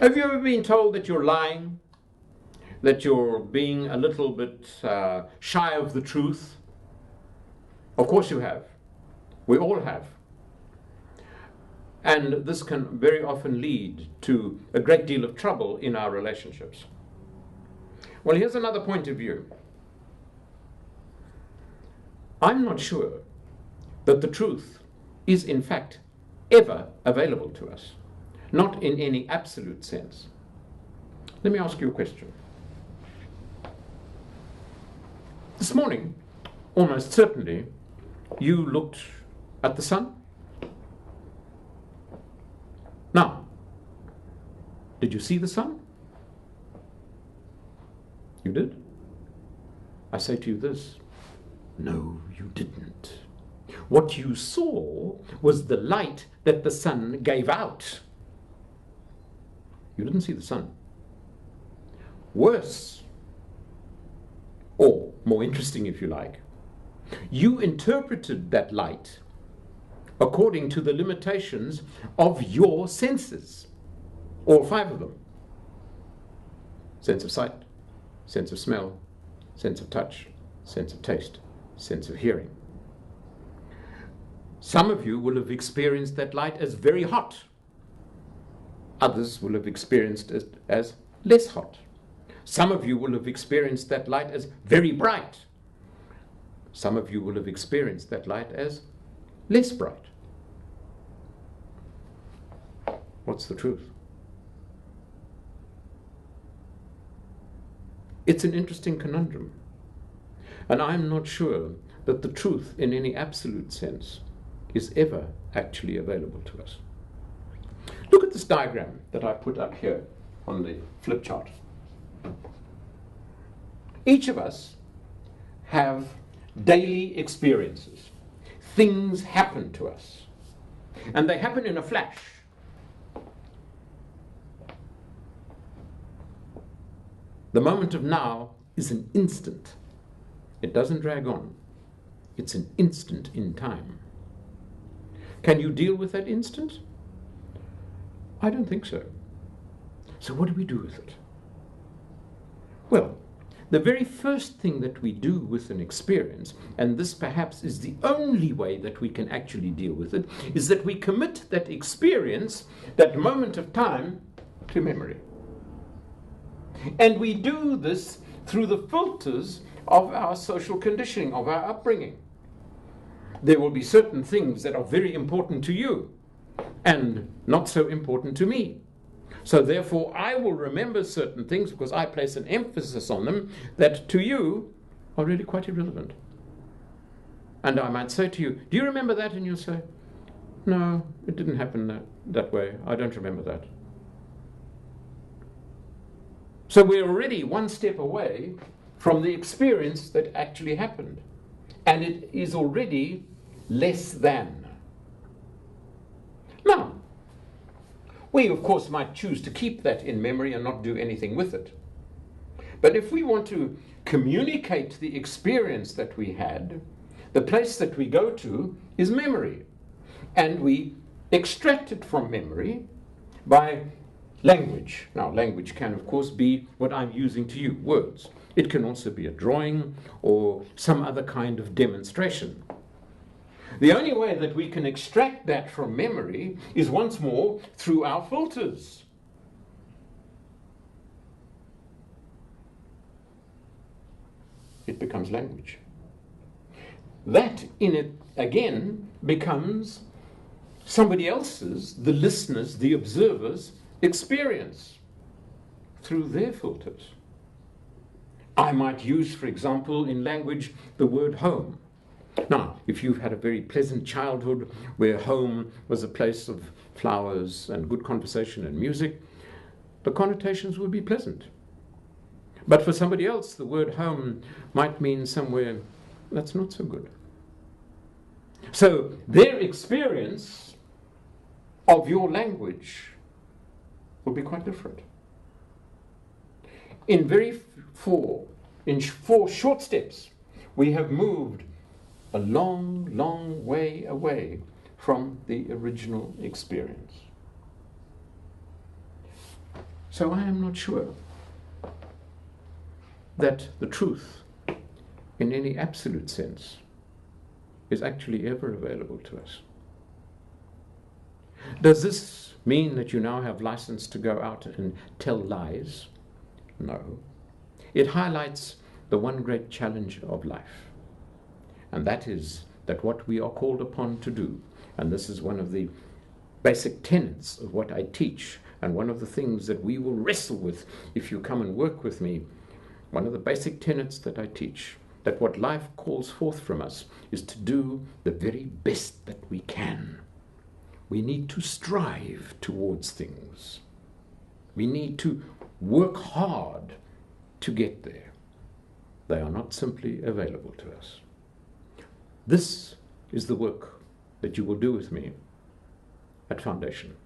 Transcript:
Have you ever been told that you're lying? That you're being a little bit shy of the truth? Of course you have. We all have. And this can very often lead to a great deal of trouble in our relationships. Well, here's another point of view. I'm not sure that the truth is in fact ever available to us, not in any absolute sense. Let me ask you a question. This morning, almost certainly, you looked at the sun. Now, did you see the sun? You did? I say to you this, no, you didn't. What you saw was the light that the sun gave out. You didn't see the sun. Worse, or more interesting if you like, you interpreted that light according to the limitations of your senses, all 5 of them. Sense of sight, sense of smell, sense of touch, sense of taste, sense of hearing. Some of you will have experienced that light as very hot. Others will have experienced it as less hot. Some of you will have experienced that light as very bright. Some of you will have experienced that light as less bright. What's the truth? It's an interesting conundrum. And I'm not sure that the truth in any absolute sense is ever actually available to us. Look at this diagram that I put up here on the flip chart. Each of us have daily experiences. Things happen to us. And they happen in a flash. The moment of now is an instant. It doesn't drag on. It's an instant in time. Can you deal with that instant? I don't think so. So what do we do with it? Well, the very first thing that we do with an experience, and this perhaps is the only way that we can actually deal with it, is that we commit that experience, that moment of time, to memory. And we do this through the filters of our social conditioning, of our upbringing. There will be certain things that are very important to you and not so important to me. So therefore, I will remember certain things because I place an emphasis on them that to you are really quite irrelevant. And I might say to you, do you remember that? And you'll say, no, it didn't happen that way. I don't remember that. So we're already one step away from the experience that actually happened. And it is already less than. Now, we of course might choose to keep that in memory and not do anything with it. But if we want to communicate the experience that we had, the place that we go to is memory. And we extract it from memory by language. Now, language can of course be what I'm using to you, words. It can also be a drawing or some other kind of demonstration. The only way that we can extract that from memory is once more through our filters. It becomes language. That in it again becomes somebody else's, the listener's, the observer's experience through their filters. I might use, for example, in language, the word home. Now, if you've had a very pleasant childhood where home was a place of flowers and good conversation and music, the connotations would be pleasant. But for somebody else, the word home might mean somewhere that's not so good. So their experience of your language will be quite different. In four short steps, we have moved a long, long way away from the original experience. So I am not sure that the truth, in any absolute sense, is actually ever available to us. Does this mean that you now have license to go out and tell lies? No. It highlights the one great challenge of life, and that is that what we are called upon to do, and this is one of the basic tenets of what I teach, and one of the things that we will wrestle with if you come and work with me, one of the basic tenets that I teach, that what life calls forth from us is to do the very best that we can. We need to strive towards things. We need to work hard to get there. They are not simply available to us. This is the work that you will do with me at Foundation.